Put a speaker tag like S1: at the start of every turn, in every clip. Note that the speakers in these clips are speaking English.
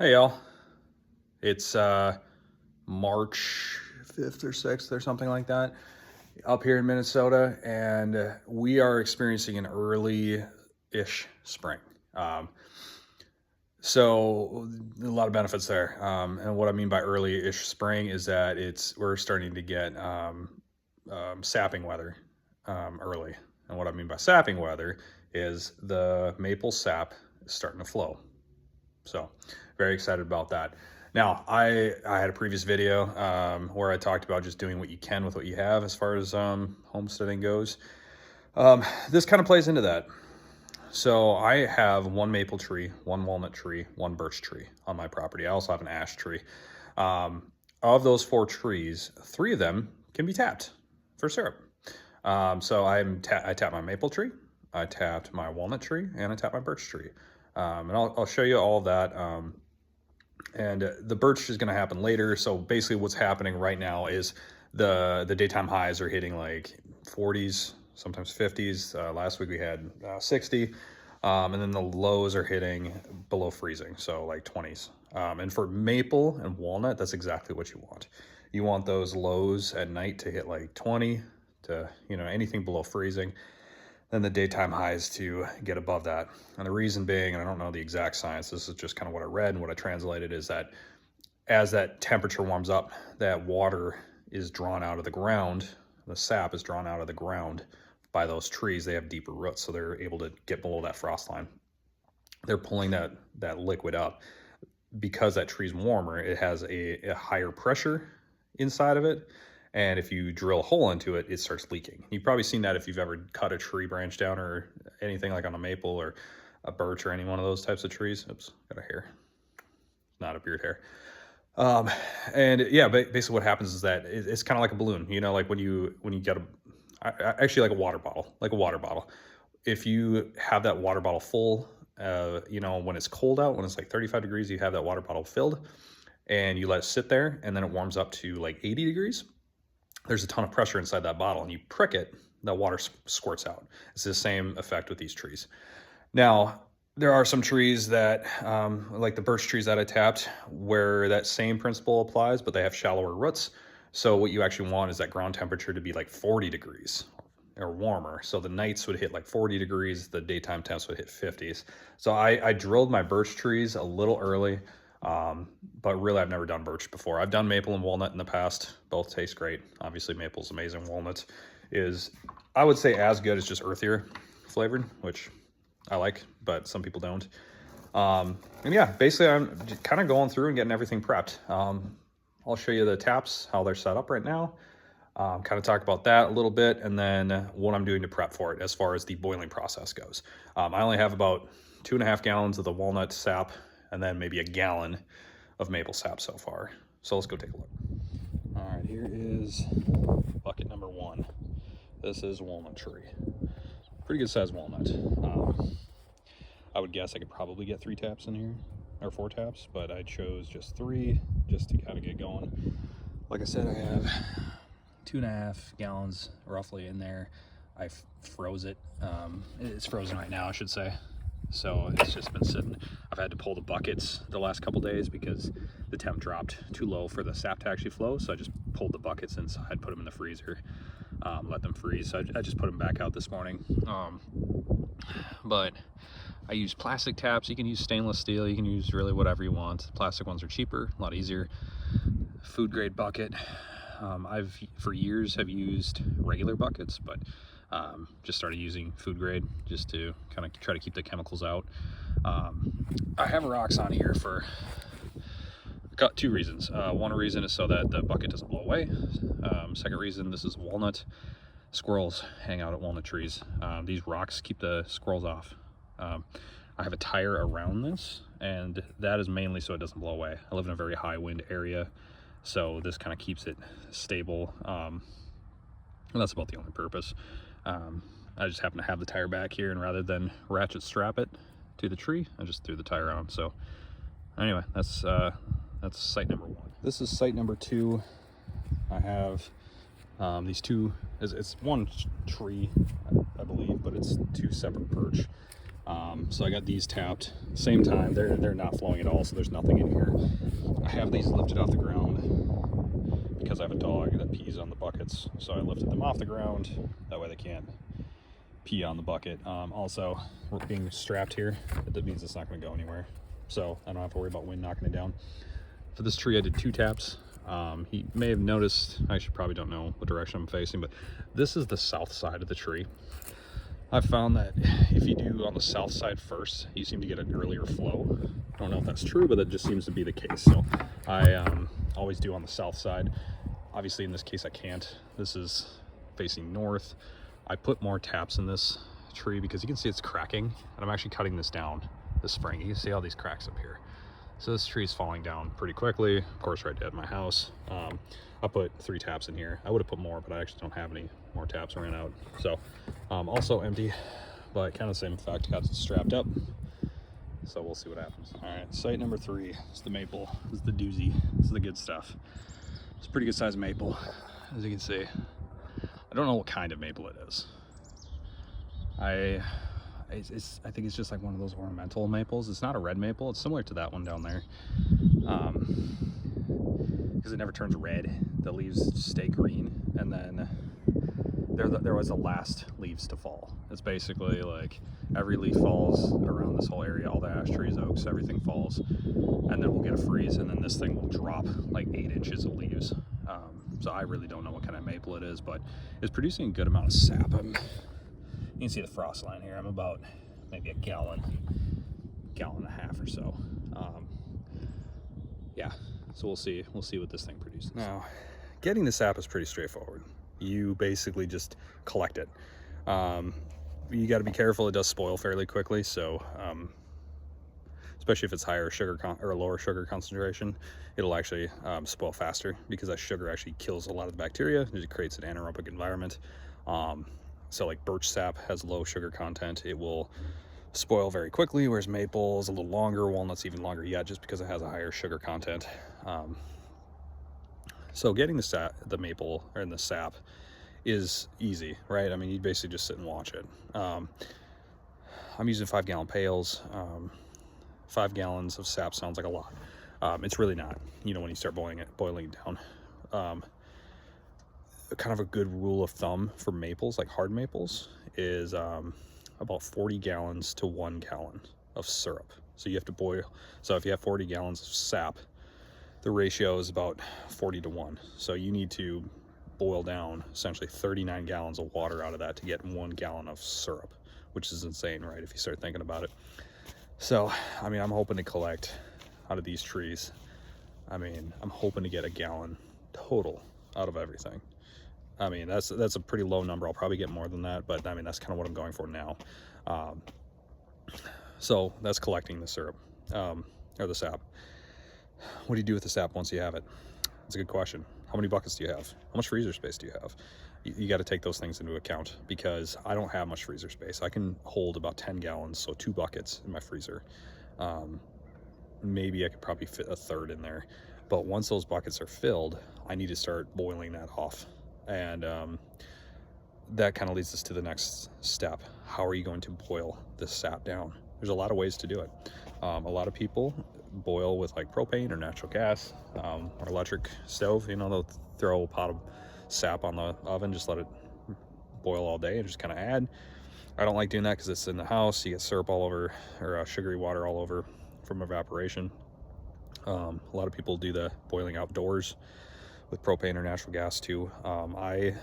S1: Hey y'all, it's March 5th or 6th or something like that up here in Minnesota, and we are experiencing an early-ish spring. So a lot of benefits there. And what I mean by early-ish spring is that we're starting to get sapping weather early. And what I mean by sapping weather is the maple sap is starting to flow. So very excited about that. Now, I had a previous video where I talked about just doing what you can with what you have as far as homesteading goes. This kind of plays into that. So I have one maple tree, one walnut tree, one birch tree on my property. I also have an ash tree. Of those 4 trees, 3 of them can be tapped for syrup. So I tapped my maple tree, I tapped my walnut tree, and I tapped my birch tree. And I'll show you all of that. And the birch is going to happen later. So basically what's happening right now is the daytime highs are hitting like 40s, sometimes 50s. Last week we had 60. And then the lows are hitting below freezing, so like 20s. And for maple and walnut, that's exactly what you want. You want those lows at night to hit like 20 to, anything below freezing. Then the daytime highs to get above that. And the reason being, and I don't know the exact science, this is just kind of what I read and what I translated, is that as that temperature warms up, that water is drawn out of the ground, the sap is drawn out of the ground by those trees. They have deeper roots, so they're able to get below that frost line. They're pulling that liquid up. Because that tree's warmer, it has a higher pressure inside of it. And if you drill a hole into it, it starts leaking. You've probably seen that if you've ever cut a tree branch down or anything like on a maple or a birch or any one of those types of trees. Oops, got a hair. Not a beard hair. And yeah, basically what happens is that it's kind of like a balloon, like when you get actually like a water bottle. If you have that water bottle full, when it's cold out, when it's like 35 degrees, you have that water bottle filled and you let it sit there and then it warms up to like 80 degrees. There's a ton of pressure inside that bottle and you prick it, the water squirts out. It's the same effect with these trees. Now, there are some trees that, like the birch trees that I tapped, where that same principle applies, but they have shallower roots. So what you actually want is that ground temperature to be like 40 degrees or warmer. So the nights would hit like 40 degrees, the daytime temps would hit 50s. So I drilled my birch trees a little early. But really I've never done birch before. I've done maple and walnut in the past. Both taste great. Obviously maple's amazing. Walnut is, I would say, as good as just earthier flavored, which I like, but some people don't. And yeah, basically I'm kind of going through and getting everything prepped. I'll show you the taps, how they're set up right now. Kind of talk about that a little bit, and then what I'm doing to prep for it as far as the boiling process goes. I only have about 2.5 gallons of the walnut sap and then maybe a gallon of maple sap so far. So let's go take a look. All right, here is bucket number 1. This is walnut tree. Pretty good sized walnut. I would guess I could probably get 3 taps in here, or 4 taps, but I chose just 3 just to kind of get going. Like I said, I have 2.5 gallons roughly in there. I froze it. It's frozen right now, I should say. So it's just been sitting. I've had to pull the buckets the last couple days because the temp dropped too low for the sap to actually flow. So I just pulled the buckets inside, put them in the freezer, let them freeze. So I just put them back out this morning. But I use plastic taps. You can use stainless steel. You can use really whatever you want. Plastic ones are cheaper, a lot easier. Food grade bucket. I've for years have used regular buckets, but just started using food grade just to kind of try to keep the chemicals out. I have rocks on here for 2 reasons. One reason is so that the bucket doesn't blow away. Second reason, this is walnut. Squirrels hang out at walnut trees. These rocks keep the squirrels off. I have a tire around this, and that is mainly so it doesn't blow away. I live in a very high wind area, so this kind of keeps it stable. And that's about the only purpose. I just happen to have the tire back here, and rather than ratchet strap it to the tree, I just threw the tire on. So anyway, that's site number 1. This is site number 2. I have these 2, it's one tree, I believe, but it's 2 separate perch. So I got these tapped. Same time, they're not flowing at all, so there's nothing in here. I have these lifted off the ground because I have a dog that pees on the buckets. So I lifted them off the ground. That way they can't pee on the bucket. Also, we're being strapped here. That means it's not going to go anywhere. So I don't have to worry about wind knocking it down. For this tree, I did 2 taps. He may have noticed, I actually probably don't know what direction I'm facing, but this is the south side of the tree. I've found that if you do on the south side first, you seem to get an earlier flow. I don't know if that's true, but that just seems to be the case. So I always do on the south side. Obviously in this case I can't. This is facing north. I put more taps in this tree because you can see it's cracking, and I'm actually cutting this down this spring. You can see all these cracks up here. So this tree is falling down pretty quickly, of course, right at my house. I put 3 taps in here. I would have put more, but I actually don't have any more taps. I ran out. So also empty, but kind of the same effect. Got it strapped up. So we'll see what happens. All right, site number 3 is the maple. This is the doozy. This is the good stuff. It's a pretty good sized maple, as you can see. I don't know what kind of maple it is. I think it's just like one of those ornamental maples. It's not a red maple. It's similar to that one down there, because it never turns red. The leaves stay green, and then there was the last leaves to fall. It's basically like every leaf falls around this whole area. All the ash trees, oaks, everything falls, and then we'll get a freeze, and then this thing will drop like 8 inches of leaves. So I really don't know what kind of maple it is, but it's producing a good amount of sap. You can see the frost line here. I'm about maybe a gallon and a half or so. Yeah, so we'll see what this thing produces. Now, getting the sap is pretty straightforward. You basically just collect it. You got to be careful. It does spoil fairly quickly, so especially if it's higher sugar or lower sugar concentration, it'll actually spoil faster because that sugar actually kills a lot of the bacteria. It creates an anaerobic environment. So like birch sap has low sugar content. It will spoil very quickly, whereas maple is a little longer, walnut's even longer yet just because it has a higher sugar content. So getting the maple or in the sap is easy, right? I mean, you basically just sit and watch it. I'm using 5-gallon pails. 5 gallons of sap sounds like a lot. It's really not, when you start boiling it down. Kind of a good rule of thumb for maples, like hard maples, is about 40 gallons to 1 gallon of syrup. So you have to boil. So if you have 40 gallons of sap, the ratio is about 40 to 1. So you need to boil down essentially 39 gallons of water out of that to get 1 gallon of syrup, which is insane, right? If you start thinking about it. So, I mean, I'm hoping to collect out of these trees. I mean, I'm hoping to get a gallon total out of everything. I mean, that's a pretty low number. I'll probably get more than that, but I mean, that's kind of what I'm going for now. So that's collecting the syrup, or the sap. What do you do with the sap once you have it? It's a good question. How many buckets do you have? How much freezer space do you have? You got to take those things into account because I don't have much freezer space. I can hold about 10 gallons, so 2 buckets in my freezer. Maybe I could probably fit a third in there. But once those buckets are filled, I need to start boiling that off. And that kind of leads us to the next step. How are you going to boil this sap down? There's a lot of ways to do it. A lot of people boil with like propane or natural gas or electric stove. They'll throw a pot of sap on the oven, just let it boil all day and just kind of add. I don't like doing that because it's in the house. You get syrup all over, or sugary water all over from evaporation. A lot of people do the boiling outdoors with propane or natural gas too. I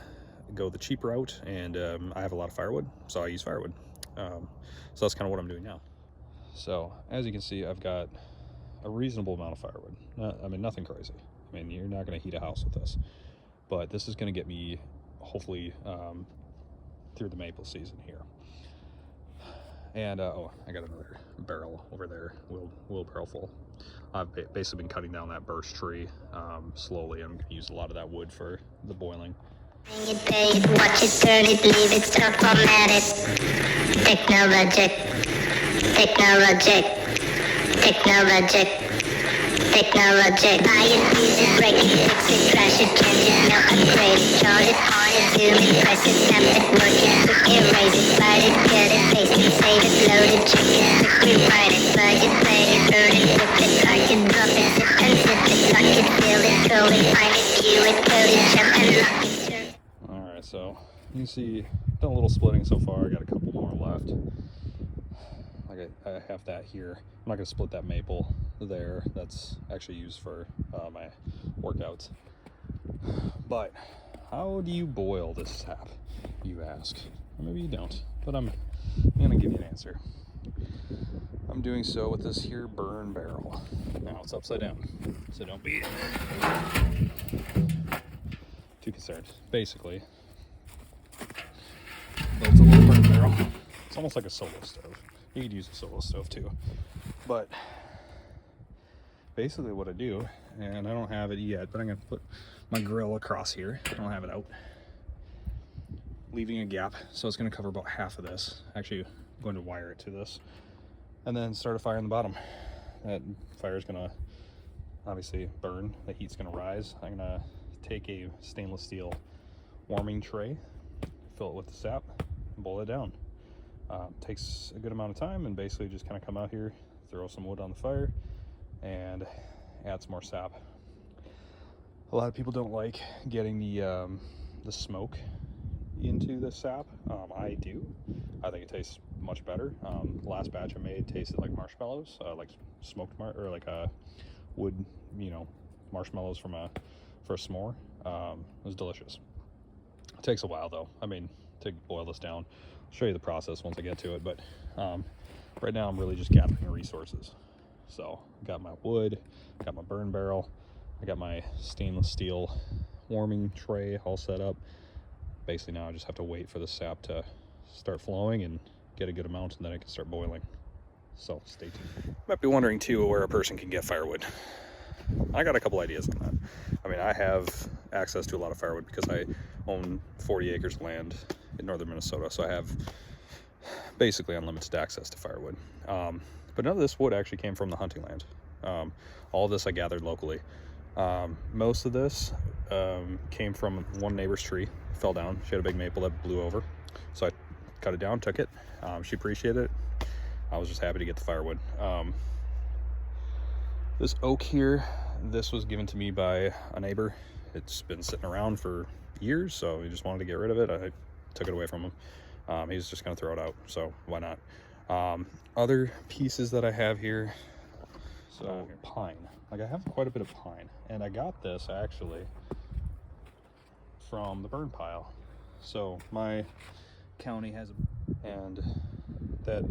S1: go the cheap route, and I have a lot of firewood, so I use firewood. So that's kind of what I'm doing now. So as you can see, I've got a reasonable amount of firewood. I mean, nothing crazy. I mean, you're not going to heat a house with this, but this is going to get me hopefully through the maple season here. And oh, I got another barrel over there, wheelbarrow full. I've basically been cutting down that birch tree slowly. I'm going to use a lot of that wood for the boiling.
S2: Bring it, pay it, watch it, turn it, leave it, stop, format it. Technologic, technologic, technologic, technology. Buy it, use it, break it, fix it, trash it, change it, melt, upgrade it, chart it, hard it, zoom it, press it, snap it, work it, quick erase it, write it, cut it, paste it, save it, load it, check it, quick rewrite it, plug it, play it, burn it, flip it, drag it, drop it, zip and zip it, lock it, fill it, code it, find it, view it, code it, jump and lock it, turn.
S1: Alright, so you can see done a little splitting so far. I got a couple more left. Like I have that here. I'm not going to split that maple there. That's actually used for my workouts. But how do you boil this sap, you ask? Or maybe you don't, but I'm going to give you an answer. I'm doing so with this here burn barrel. Now it's upside down, so don't be too concerned. Basically, it's a little burn barrel. It's almost like a solo stove. You could use a solo stove too. But basically what I do, and I don't have it yet, but I'm going to put my grill across here. I don't have it out. Leaving a gap, so it's going to cover about half of this. Actually, I'm going to wire it to this. And then start a fire in the bottom. That fire is going to obviously burn. The heat's going to rise. I'm going to take a stainless steel warming tray, fill it with the sap, and boil it down. Takes a good amount of time, and basically just kind of come out here, throw some wood on the fire, and add some more sap. A lot of people don't like getting the smoke into the sap. I do. I think it tastes much better. The last batch I made tasted like marshmallows, like smoked like wood, marshmallows for a s'more. It was delicious. It takes a while though. I mean, to boil this down. I'll show you the process once I get to it, but right now I'm really just gathering resources. So I got my wood, got my burn barrel, I got my stainless steel warming tray all set up. Basically now I just have to wait for the sap to start flowing and get a good amount, and then I can start boiling. So stay tuned. You might be wondering too where a person can get firewood. I got a couple ideas on that. I mean, I have access to a lot of firewood because I own 40 acres of land in northern Minnesota, so I have basically unlimited access to firewood. But none of this wood actually came from the hunting land. All of this I gathered locally. Most of this came from one neighbor's tree. Fell down. She had a big maple that blew over, so I cut it down, took it. She appreciated it. I was just happy to get the firewood. This oak here, this was given to me by a neighbor. It's been sitting around for years, so he just wanted to get rid of it. I took it away from him. He's just gonna throw it out, so why not? Other pieces that I have here, so pine. Like, I have quite a bit of pine, and I got this actually from the burn pile. So my county has, and that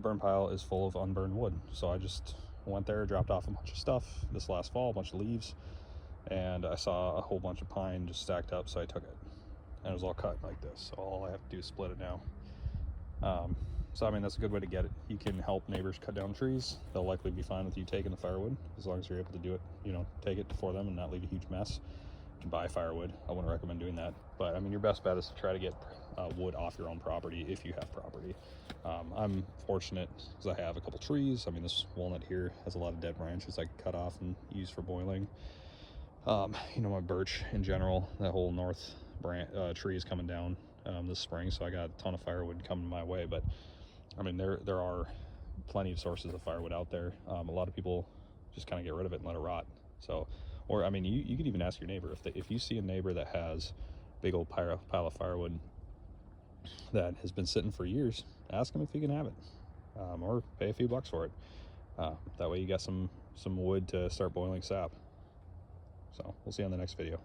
S1: burn pile is full of unburned wood. So I just went there, dropped off a bunch of stuff this last fall, a bunch of leaves, and I saw a whole bunch of pine just stacked up, so I took it, and it was all cut like this. So all I have to do is split it now. So I mean, that's a good way to get it. You can help neighbors cut down trees. They'll likely be fine with you taking the firewood, as long as you're able to do it, take it for them and not leave a huge mess. You can buy firewood. I wouldn't recommend doing that, but I mean, your best bet is to try to get wood off your own property if you have property. I'm fortunate because I have a couple trees. I mean, this walnut here has a lot of dead branches I can cut off and use for boiling. My birch in general, that whole north tree is coming down this spring, so I got a ton of firewood coming my way. But I mean, there are plenty of sources of firewood out there. A lot of people just kind of get rid of it and let it rot. So, or I mean, you could even ask your neighbor if you see a neighbor that has a big old pile of firewood that has been sitting for years, ask him if he can have it, or pay a few bucks for it. That way you got some wood to start boiling sap. So we'll see you on the next video.